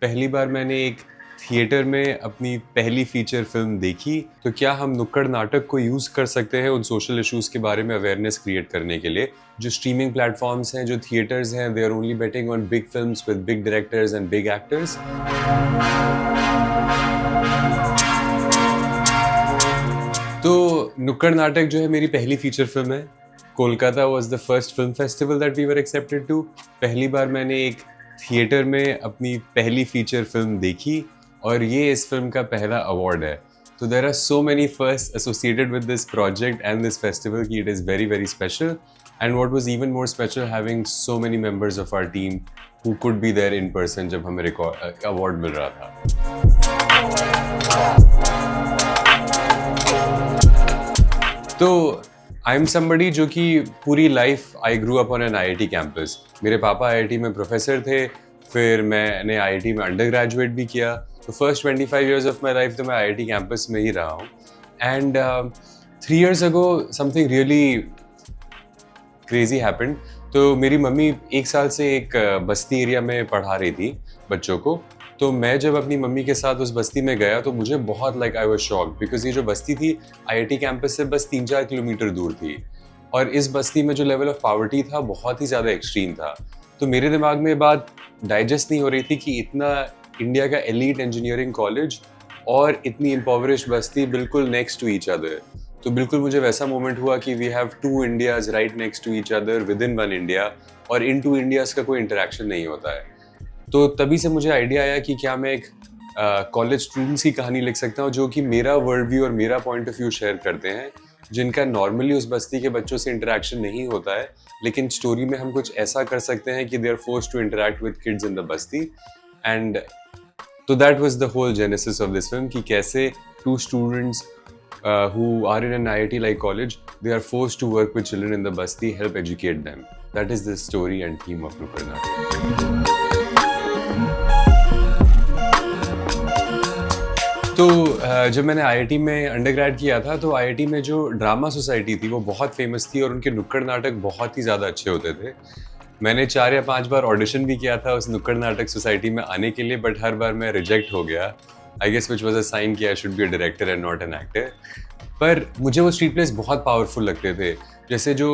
पहली बार मैंने एक थिएटर में अपनी पहली फीचर फिल्म देखी, तो क्या हम नुक्कड़ नाटक को यूज़ कर सकते हैं उन सोशल इश्यूज़ के बारे में अवेयरनेस क्रिएट करने के लिए? जो स्ट्रीमिंग प्लेटफ़ॉर्म्स हैं, जो थिएटर्स हैं, they are only betting on big films with big directors and big actors. तो नुक्कड़ नाटक जो है मेरी पहली फीचर फिल्म है। Kolkata was the first film festival that we were accepted to. पहली बार मैंने एक थिएटर में अपनी पहली फीचर फिल्म देखी और ये इस फिल्म का पहला अवार्ड है। तो there are so many first associated with this project and this festival कि it is very very special. And what was even more special having so many members of our team who could be there in person जब हमें award मिल रहा था। तो I am somebody जो कि पूरी life I grew up on an IIT campus. मेरे पापा आईआईटी में प्रोफेसर थे, फिर मैंने आईआईटी में अंडर ग्रेजुएट भी किया। तो first 25 years of my life तो मैं आईआईटी कैंपस में ही रहा हूँ। And 3 years ago something really crazy happened. तो मेरी मम्मी एक साल से एक बस्ती एरिया में पढ़ा रही थी बच्चों को। तो मैं जब अपनी मम्मी के साथ उस बस्ती में गया तो मुझे बहुत आई वाज शॉक्ड बिकॉज ये जो बस्ती थी आईआईटी कैंपस से बस 3-4 किलोमीटर दूर थी और इस बस्ती में जो लेवल ऑफ पॉवर्टी था बहुत ही ज़्यादा एक्सट्रीम था। तो मेरे दिमाग में ये बात डाइजेस्ट नहीं हो रही थी कि इतना इंडिया का एलीट इंजीनियरिंग कॉलेज और इतनी इम्पोवरिश बस्ती बिल्कुल नेक्स्ट टू ईच अदर। तो बिल्कुल मुझे वैसा मोमेंट हुआ कि we have 2 Indias right next to each other with in 1 India और इन 2 इंडियाज का कोई इंटरेक्शन नहीं होता है। तो तभी से मुझे आइडिया आया कि क्या मैं एक कॉलेज स्टूडेंट्स की कहानी लिख सकता हूँ जो कि मेरा वर्ल्ड व्यू और मेरा पॉइंट ऑफ व्यू शेयर करते हैं, जिनका नॉर्मली उस बस्ती के बच्चों से इंटरेक्शन नहीं होता है, लेकिन स्टोरी में हम कुछ ऐसा कर सकते हैं कि they are forced to interact with kids in the basti. And तो that was the whole genesis of this film कि कैसे 2 students who are in an IIT like college, they are forced to work with children in the basti, help educate them. That is the story and theme of Nukkad Natak. तो जब मैंने IIT में undergrad किया था तो IIT में जो drama society थी वो बहुत फेमस थी और उनके नुक्कड़ नाटक बहुत ही ज़्यादा अच्छे होते थे। मैंने 4 या 5 बार ऑडिशन भी किया था उस नुक्कड़ नाटक सोसाइटी में आने के लिए, बट हर बार मैं रिजेक्ट हो गया। I guess which was a sign कि I should be a director and not an actor. पर मुझे वो स्ट्रीट प्लेस बहुत पावरफुल लगते थे। जैसे जो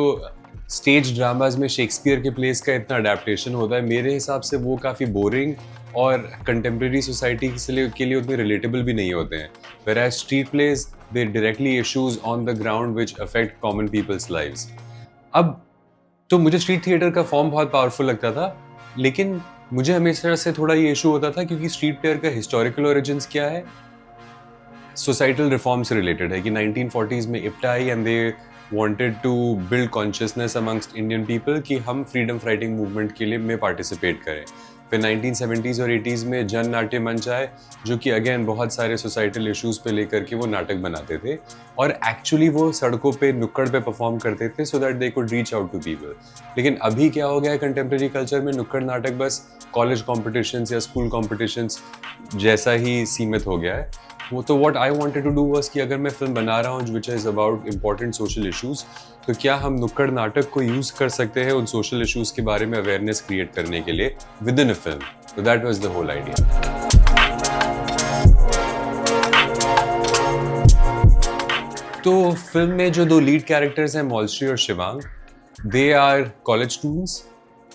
स्टेज ड्रामाज में शेक्सपियर के प्लेस का इतना अडेप्टेशन होता है, मेरे हिसाब से वो काफ़ी बोरिंग और कंटेम्प्रेरी सोसाइटी के लिए उतने रिलेटेबल भी नहीं होते हैं। Where street place they directly issues on the ground which affect common peoples lives. अब तो मुझे स्ट्रीट थिएटर का फॉर्म बहुत पावरफुल लगता था, लेकिन मुझे हमेशा से थोड़ा ये इशू होता था क्योंकि स्ट्रीट प्लेयर का हिस्टोरिकल ओरिजिन्स क्या है, सोसाइटल रिफॉर्म से रिलेटेड है कि 1940s में इप्टा आई and they wanted to build consciousness amongst Indian people कि हम फ्रीडम फाइटिंग मूवमेंट के लिए में पार्टिसिपेट करें। फिर 1970s और 80s में जन नाट्य मंच आए जो कि अगेन बहुत सारे सोसाइटल इश्यूज पे लेकर के वो नाटक बनाते थे और एक्चुअली वो सड़कों पे नुक्कड़ पे परफॉर्म करते थे so that they could reach out to people. लेकिन अभी क्या हो गया है कंटेम्प्रेरी कल्चर में, नुक्कड़ नाटक बस कॉलेज कॉम्पिटिशन्स या स्कूल कॉम्पिटिशन्स जैसा ही सीमित हो गया है। वो तो what I wanted to do was कि अगर मैं फिल्म बना रहा हूँ which is about important social issues, तो क्या हम नुक्कड़ नाटक को यूज़ कर सकते हैं उन सोशल इश्यूज के बारे में अवेयरनेस क्रिएट करने के लिए विद इन अ फिल्म। तो that was the whole idea. तो फिल्म में जो 2 लीड कैरेक्टर्स हैं मौलश्री और Shivang, they are college students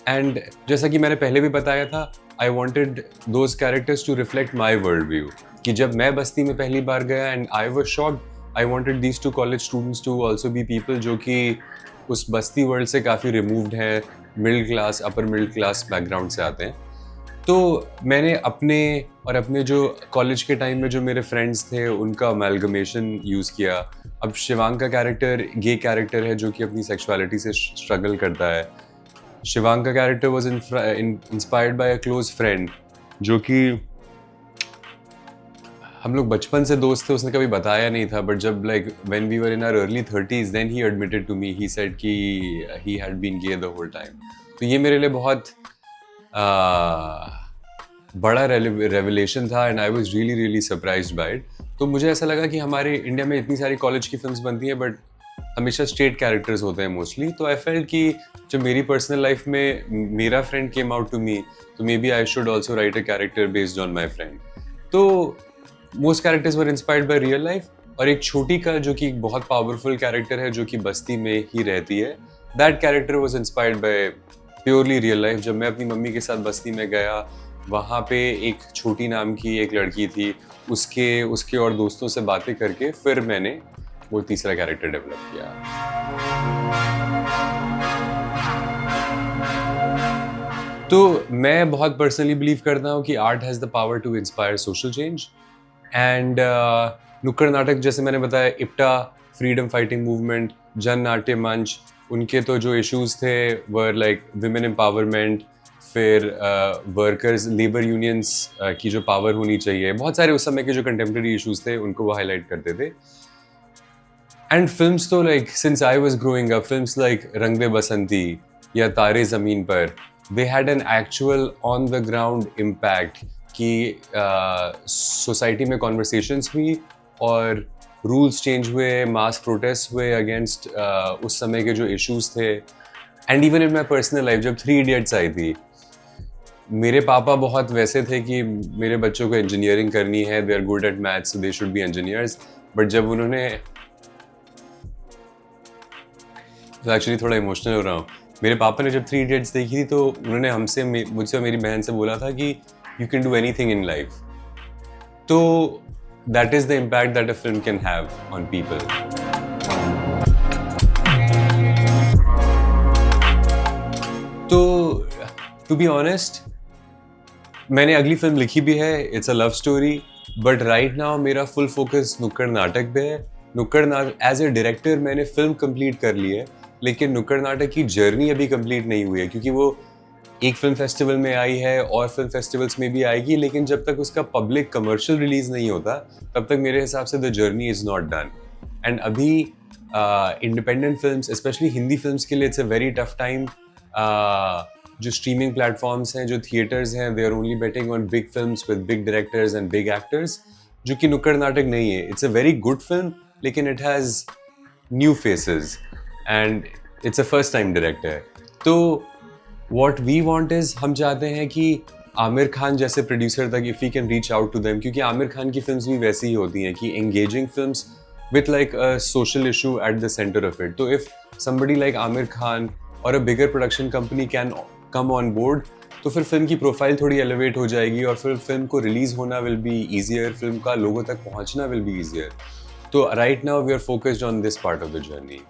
and जैसा कि मैंने पहले भी बताया था, I wanted those characters to reflect my world view कि जब मैं बस्ती में पहली बार गया and I was shocked, I wanted these 2 college students to also be people जो कि उस बस्ती वर्ल्ड से काफ़ी रिमूव्ड है, middle class upper middle class background से आते हैं। तो मैंने अपने जो कॉलेज के टाइम में जो मेरे फ्रेंड्स थे उनका अमेलगमेशन यूज़ किया। अब शिवांग का कैरेक्टर गे कैरेक्टर है जो कि अपनी सेक्सुअलिटी से स्ट्रगल करता है। शिवांग का character was inspired by a close friend जो कि हम लोग बचपन से दोस्त थे, उसने कभी बताया नहीं था, बट जब when we were in our early 30s then he admitted to me, he said कि he had been gay the whole time. तो ये मेरे लिए बहुत बड़ा रेवलेशन था and I was really surprised by it. तो मुझे ऐसा लगा कि हमारे इंडिया में इतनी सारी कॉलेज की फिल्म्स बनती हैं बट हमेशा स्ट्रेट कैरेक्टर्स होते हैं मोस्टली, तो आई फेल्ट कि जब मेरी पर्सनल लाइफ में मेरा friend came out to me, तो maybe I should also write a character based on my friend. तो most characters were inspired by real life. और एक छोटी का जो कि बहुत पावरफुल कैरेक्टर है जो कि बस्ती में ही रहती है, that character was inspired by purely real life. जब मैं अपनी मम्मी के साथ बस्ती में गया, वहाँ पे एक छोटी नाम की एक लड़की थी, उसके और दोस्तों से बातें करके फिर मैंने वो तीसरा कैरेक्टर डेवलप किया। तो मैं बहुत पर्सनली बिलीव करता हूँ कि art has the power to inspire social change. And नुक्कड़ नाटक, जैसे मैंने बताया, इप्टा, फ्रीडम फाइटिंग मूवमेंट, जन नाट्य मंच, उनके तो जो इश्यूज थे वर लाइक विमेन एम्पावरमेंट, फिर वर्कर्स, लेबर यूनियंस की जो पावर होनी चाहिए, बहुत सारे उस समय के जो कंटेम्प्रेरी इश्यूज थे उनको वो हाईलाइट करते थे। एंड फिल्म्स तो like since I was growing up, films like रंग दे बसंती या तारे ज़मीन पर, they had an actual on the ground impact कि सोसाइटी में कॉन्वर्सेशंस हुई और रूल्स चेंज हुए, मास प्रोटेस्ट हुए अगेंस्ट उस समय के जो इश्यूज थे। And even in my personal life, जब 3 इडियट्स आई थी, मेरे पापा बहुत वैसे थे कि मेरे बच्चों को इंजीनियरिंग करनी है, they are good at maths, they should be engineers. But जब उन्होंने, तो एक्चुअली थोड़ा इमोशनल हो रहा हूँ, मेरे पापा ने जब 3 इडियट्स देखी थी तो उन्होंने मुझसे और मेरी बहन से बोला था कि you can do anything in life. तो that is the impact that a film can have on people. तो टू बी ऑनेस्ट, मैंने अगली फिल्म लिखी भी है, it's a love story, but right now मेरा फुल फोकस नुक्कड़ नाटक पे है। Nukkad Natak as a director मैंने फिल्म कंप्लीट कर ली है, लेकिन नुक्कड़ नाटक की जर्नी अभी कंप्लीट नहीं हुई है, क्योंकि वो एक फिल्म फेस्टिवल में आई है और फिल्म फेस्टिवल्स में भी आएगी, लेकिन जब तक उसका पब्लिक कमर्शियल रिलीज नहीं होता तब तक मेरे हिसाब से the journey is not done. And अभी independent films, specially Hindi films के लिए it's a very tough time. जो स्ट्रीमिंग प्लेटफॉर्म्स हैं, जो थिएटर्स हैं, they are only betting on big films with big directors and big actors, जो कि नुक्कड़ नाटक नहीं है। It's a very good film, लेकिन it has new faces and it's a first time director. तो what we want is, हम चाहते हैं कि आमिर खान जैसे प्रोड्यूसर तक, if we can reach out to them, क्योंकि आमिर खान की फिल्म्स भी वैसी ही होती हैं कि engaging films with like a social issue at the centre of it. तो if somebody like Aamir Khan or a bigger production company can come on board, तो फिर फिल्म की प्रोफाइल थोड़ी एलिवेट हो जाएगी और फिर फिल्म को रिलीज होना विल बी ईजियर, फिल्म का लोगों तक पहुंचना विल बी ईजियर। तो right now we are focused on this part of the journey.